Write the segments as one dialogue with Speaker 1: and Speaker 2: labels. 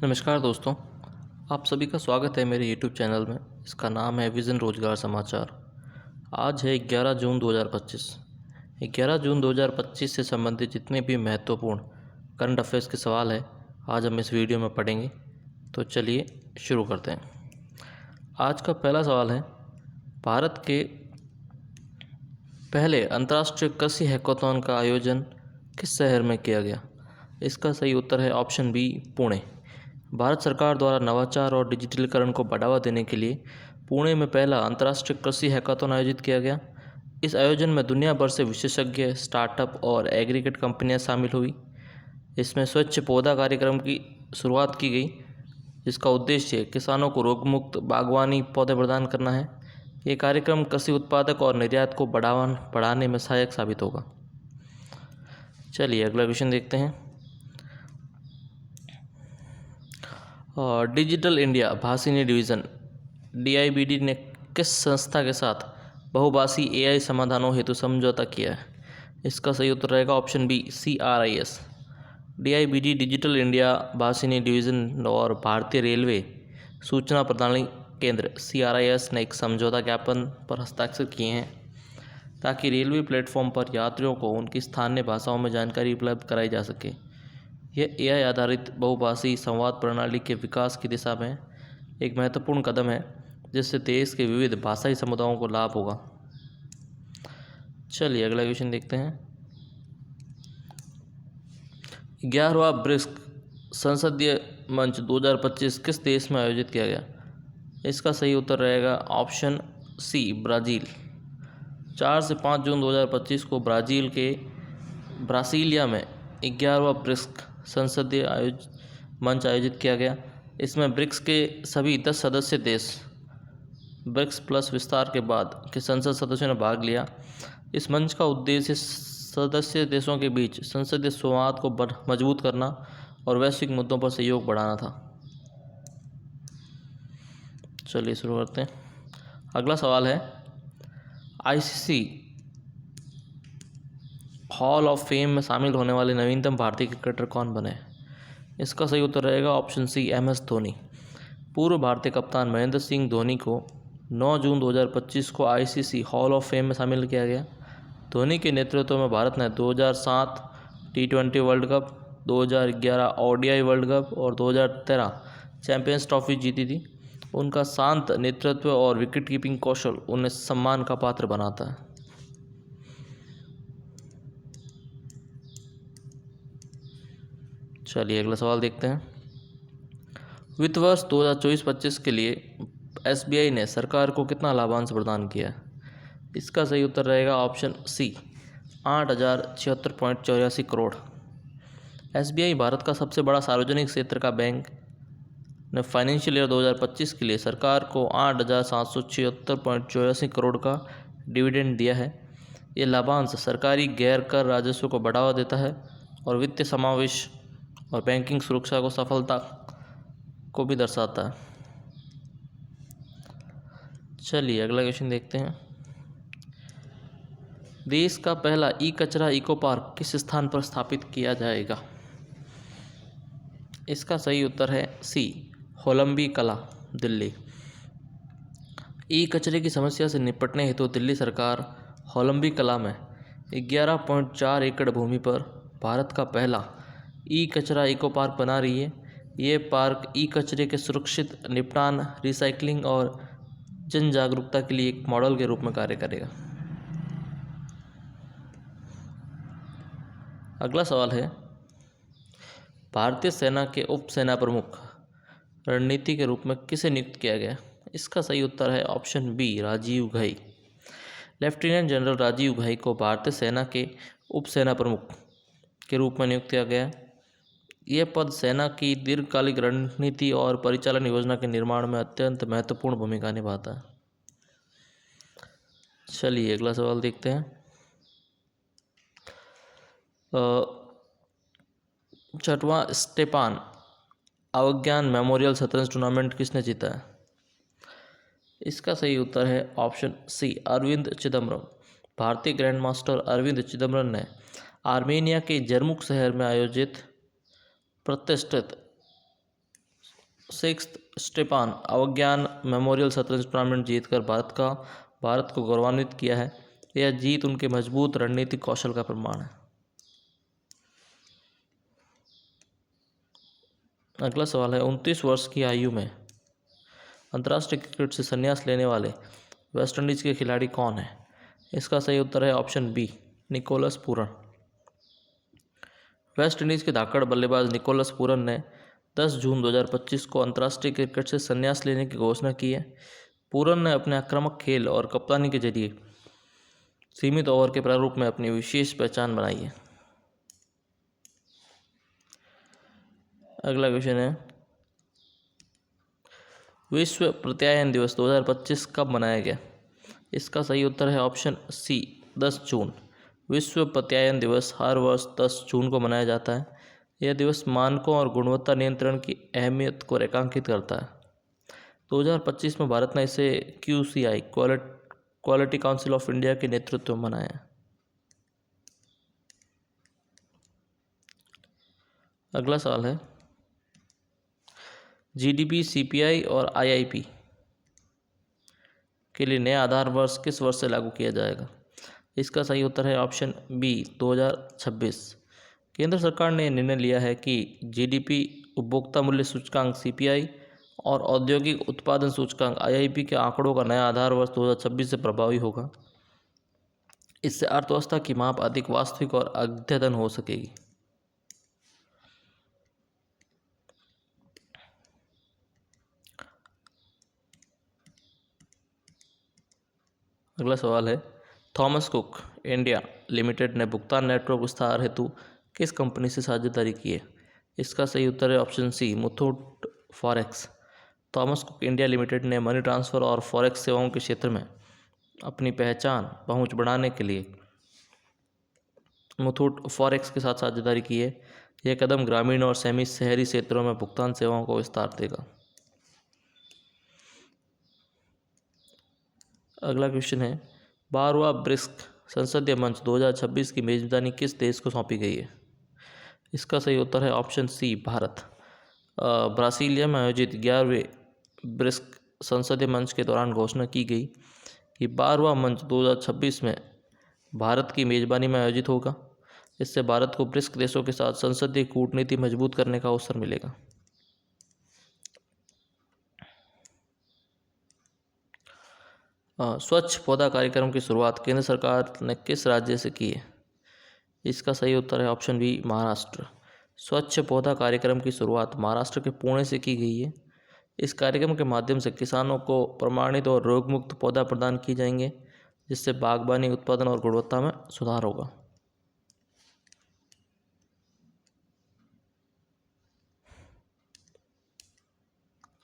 Speaker 1: नमस्कार दोस्तों, आप सभी का स्वागत है मेरे यूट्यूब चैनल में। इसका नाम है विज़न रोजगार समाचार। आज है 11 जून 2025। 11 जून 2025 से संबंधित जितने भी महत्वपूर्ण करंट अफेयर्स के सवाल है आज हम इस वीडियो में पढ़ेंगे। तो चलिए शुरू करते हैं। आज का पहला सवाल है, भारत के पहले अंतर्राष्ट्रीय कृषि हैकाथॉन का आयोजन किस शहर में किया गया? इसका सही उत्तर है ऑप्शन बी, पुणे। भारत सरकार द्वारा नवाचार और डिजिटलीकरण को बढ़ावा देने के लिए पुणे में पहला अंतर्राष्ट्रीय कृषि हैकाथॉन आयोजित किया गया। इस आयोजन में दुनिया भर से विशेषज्ञ, स्टार्टअप और एग्रीगेट कंपनियां शामिल हुई। इसमें स्वच्छ पौधा कार्यक्रम की शुरुआत की गई, जिसका उद्देश्य किसानों को रोगमुक्त बागवानी पौधे प्रदान करना है। ये कार्यक्रम कृषि उत्पादक और निर्यात को बढ़ाने में सहायक साबित होगा। चलिए अगला क्वेश्चन देखते हैं। और digital India Bhashini division DIBD ने किस संस्था के साथ बहुभाषी AI समाधानों हेतु समझौता किया है? इसका सही उत्तर रहेगा option B, CRIS। DIBD digital India Bhashini division और भारतीय रेलवे सूचना प्रणाली केंद्र CRIS ने एक समझौता ज्ञापन पर हस्ताक्षर किए हैं ताकि रेलवे प्लेटफॉर्म पर यात्रियों को उनकी स्थानीय भाषाओं में जानकारी उपलब्ध कराई जा सके। यह AI आधारित बहुभाषी संवाद प्रणाली के विकास की दिशा में एक महत्वपूर्ण कदम है, जिससे देश के विविध भाषाई समुदायों को लाभ होगा। चलिए अगला क्वेश्चन देखते हैं। 11वां ब्रिक्स संसदीय मंच 2025 किस देश में आयोजित किया गया? इसका सही उत्तर रहेगा ऑप्शन सी, ब्राज़ील। 4 से 5 जून 2025 को ब्राज़ील के ब्रासिलिया में 11वां ब्रिक्स संसदीय मंच आयोजित किया गया। इसमें ब्रिक्स के सभी 10 सदस्य देश ब्रिक्स प्लस विस्तार के बाद के संसद सदस्यों ने भाग लिया। इस मंच का उद्देश्य सदस्य देशों के बीच संसदीय संवाद को मजबूत करना और वैश्विक मुद्दों पर सहयोग बढ़ाना था। चलिए शुरू करते हैं। अगला सवाल है, ICC हॉल ऑफ फेम में शामिल होने वाले नवीनतम भारतीय क्रिकेटर कौन बने? इसका सही उत्तर रहेगा ऑप्शन सी, MS धोनी। पूर्व भारतीय कप्तान महेंद्र सिंह धोनी को 9 जून 2025 को ICC हॉल ऑफ फेम में शामिल किया गया। धोनी के नेतृत्व में भारत ने 2007 T20 world cup, 2011 ODI world cup और 2013 चैंपियंस ट्रॉफी जीती थी। उनका शांत नेतृत्व और विकेट कीपिंग कौशल उन्हें सम्मान का पात्र बनाता है। चलिए अगला सवाल देखते हैं। वित्त वर्ष 2024-25 के लिए SBI ने सरकार को कितना लाभांश प्रदान किया है? इसका सही उत्तर रहेगा option C, 8,076.84 crore. SBI Bharat का सबसे बड़ा सार्वजनिक क्षेत्र का बैंक ने फाइनेंशियल ईयर 2025 के लिए सरकार को 8,776.84 करोड़ का डिविडेंड दिया है। ये लाभांश सरकारी गैर कर राजस्व को बढ़ावा देता है और वित्तीय समावेश और बैंकिंग सुरक्षा को सफलता को भी दर्शाता है। चलिए अगला क्वेश्चन देखते हैं। देश का पहला कचरा इको पार्क किस स्थान पर स्थापित किया जाएगा? इसका सही उत्तर है सी, होलंबी कला, दिल्ली। कचरे की समस्या से निपटने हेतु दिल्ली सरकार होलंबी कला में 11.4 एकड़ भूमि पर भारत का पहला कचरा इको पार्क बना रही है। ये पार्क कचरे के सुरक्षित निपटान, रिसाइकलिंग और जन जागरूकता के लिए एक मॉडल के रूप में कार्य करेगा। अगला सवाल है, भारतीय सेना के उप सेना प्रमुख रणनीति के रूप में किसे नियुक्त किया गया? इसका सही उत्तर है option B, Rajiv Ghai. Lieutenant general Rajiv Ghai को भारतीय सेना के उप सेना प्रमुख के रूप में नियुक्त किया गया। यह पद सेना की दीर्घकालिक रणनीति और परिचालन योजना के निर्माण में अत्यंत महत्वपूर्ण भूमिका निभाता है। चलिए अगला सवाल देखते हैं। 6वां स्टेपान अवज्ञान मेमोरियल शतरंज टूर्नामेंट किसने जीता है? इसका सही उत्तर है ऑप्शन सी, अरविंद चिदम्बरम। भारतीय ग्रैंड मास्टर अरविंद चिदम्बरम ने आर्मेनिया के जर्मुक शहर में आयोजित प्रतिष्ठित सिक्स्थ, स्टेपान अवज्ञान मेमोरियल शतरंज टूर्नामेंट जीतकर भारत को गौरवान्वित किया है। यह जीत उनके मजबूत रणनीतिक कौशल का प्रमाण है। अगला सवाल है, 29 वर्ष की आयु में अंतर्राष्ट्रीय क्रिकेट से संन्यास लेने वाले वेस्टइंडीज के खिलाड़ी कौन है? इसका सही उत्तर है option B, Nicholas Pooran. West Indies के धाकड़ बल्लेबाज निकोलस पूरन ने 10 जून 2025 को अंतर्राष्ट्रीय क्रिकेट से संन्यास लेने की घोषणा की है। पूरन ने अपने आक्रामक खेल और कप्तानी के जरिए सीमित ओवर के प्रारूप में अपनी विशेष पहचान बनाई है। अगला क्वेश्चन है, विश्व प्रत्यायन दिवस 2025 कब मनाया गया? इसका सही उत्तर है ऑप्शन सी, 10 जून। विश्व प्रत्यायन दिवस हर वर्ष 10 जून को मनाया जाता है। यह दिवस मानकों और गुणवत्ता नियंत्रण की अहमियत को रेखांकित करता है। 2025 में भारत ने इसे QCI quality council of India के नेतृत्व में मनाया। अगला सवाल है, GDP, CPI और IIP के लिए नया आधार वर्ष किस वर्ष से लागू किया जाएगा? इसका सही उत्तर है ऑप्शन बी, 2026। केंद्र सरकार ने निर्णय लिया है कि GDP, उपभोक्ता मूल्य सूचकांक CPI और औद्योगिक उत्पादन सूचकांक IIP के आंकड़ों का नया आधार वर्ष 2026 से प्रभावी होगा। इससे अर्थव्यवस्था की माप अधिक वास्तविक और अद्यतन हो सकेगी। अगला सवाल है, थॉमस कुक इंडिया लिमिटेड ने भुगतान नेटवर्क विस्तार हेतु किस कंपनी से साझेदारी की है? इसका सही उत्तर है option C, Muthoot forex. Thomas Cook India limited ने मनी ट्रांसफ़र और फॉरेक्स सेवाओं के क्षेत्र में अपनी पहुंच बढ़ाने के लिए मुथूट फॉरेक्स के साथ साझेदारी की है। यह कदम ग्रामीण और सेमी शहरी क्षेत्रों में भुगतान सेवाओं को विस्तार देगा। अगला क्वेश्चन है, 12वां ब्रिक्स संसदीय मंच 2026 की मेजबानी किस देश को सौंपी गई है? इसका सही उत्तर है ऑप्शन सी, भारत। ब्रासीलिया में आयोजित 11वें ब्रिक्स संसदीय मंच के दौरान घोषणा की गई कि 12वां मंच 2026 में भारत की मेजबानी में आयोजित होगा। इससे भारत को ब्रिक्स देशों के साथ संसदीय कूटनीति मजबूत करने का अवसर मिलेगा। स्वच्छ पौधा कार्यक्रम की शुरुआत केंद्र सरकार ने किस राज्य से की है? इसका सही उत्तर है ऑप्शन बी, महाराष्ट्र। स्वच्छ पौधा कार्यक्रम की शुरुआत महाराष्ट्र के पुणे से की गई है। इस कार्यक्रम के माध्यम से किसानों को प्रमाणित और रोगमुक्त पौधा प्रदान किए जाएंगे, जिससे बागवानी उत्पादन और गुणवत्ता में सुधार होगा।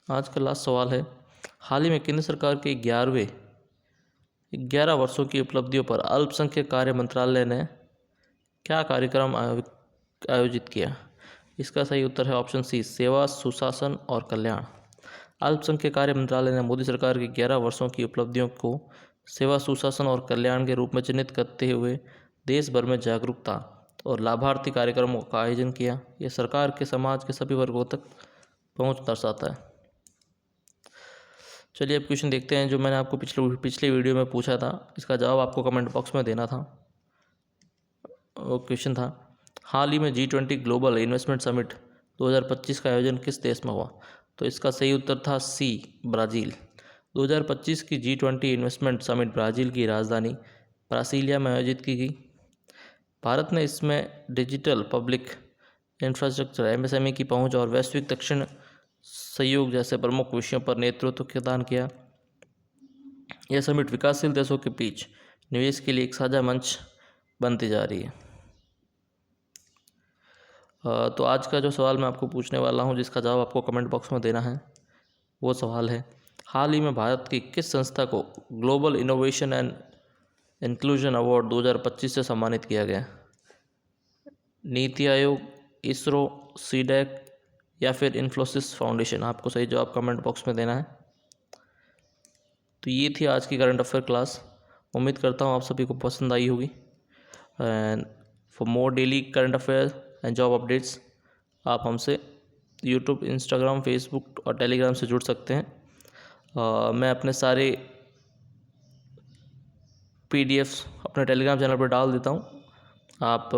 Speaker 1: आज का लास्ट सवाल है, हाल ही में केंद्र सरकार के 11 वर्षों की उपलब्धियों पर अल्पसंख्यक कार्य मंत्रालय ने क्या कार्यक्रम आयोजित किया? इसका सही उत्तर है ऑप्शन सी, सेवा, सुशासन और कल्याण। अल्पसंख्यक कार्य मंत्रालय ने मोदी सरकार की 11 वर्षों की उपलब्धियों को सेवा, सुशासन और कल्याण के रूप में चिन्हित करते हुए देश भर में जागरूकता और लाभार्थी कार्यक्रमों का आयोजन किया। यह सरकार के समाज के सभी वर्गों तक पहुंच दर्शाता है। चलिए अब क्वेश्चन देखते हैं जो मैंने आपको पिछले वीडियो में पूछा था। इसका जवाब आपको कमेंट बॉक्स में देना था। वो क्वेश्चन था, हाल ही में G20 ग्लोबल इन्वेस्टमेंट समिट 2025 का आयोजन किस देश में हुआ? तो इसका सही उत्तर था सी, ब्राज़ील। 2025 की G20 इन्वेस्टमेंट समिट ब्राज़ील की राजधानी ब्रासीलिया में आयोजित की गई। भारत ने इसमें डिजिटल पब्लिक इंफ्रास्ट्रक्चर, MSME की पहुंच और वैश्विक दक्षिण सहयोग जैसे प्रमुख विषयों पर नेतृत्व प्रदान किया। यह समिट विकासशील देशों के बीच निवेश के लिए एक साझा मंच बनती जा रही है। तो आज का जो सवाल मैं आपको पूछने वाला हूं, जिसका जवाब आपको कमेंट बॉक्स में देना है, वो सवाल है, हाल ही में भारत की किस संस्था को global innovation and inclusion award 2025 से सम्मानित किया गया? नीति आयोग, इसरो, CDAC या फिर इन्फ्लोसिस फाउंडेशन? आपको सही जवाब कमेंट बॉक्स में देना है। तो ये थी आज की करंट अफेयर क्लास। उम्मीद करता हूँ आप सभी को पसंद आई होगी। And for more daily current affair and job updates आप हमसे यूट्यूब, इंस्टाग्राम, फेसबुक और टेलीग्राम से जुड़ सकते हैं। मैं अपने सारे पीडीएफ्स अपने टेलीग्राम चैनल पर डाल देता हूँ। आप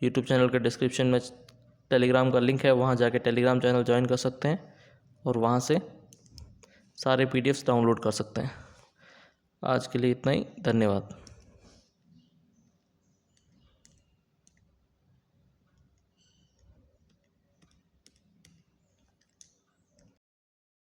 Speaker 1: यूट्यूब चैनल के डिस्क्रिप्शन में टेलीग्राम का लिंक है, वहाँ जाके टेलीग्राम चैनल ज्वाइन कर सकते हैं और वहाँ से सारे पीडीएफ्स डाउनलोड कर सकते हैं। आज के लिए इतना ही, धन्यवाद।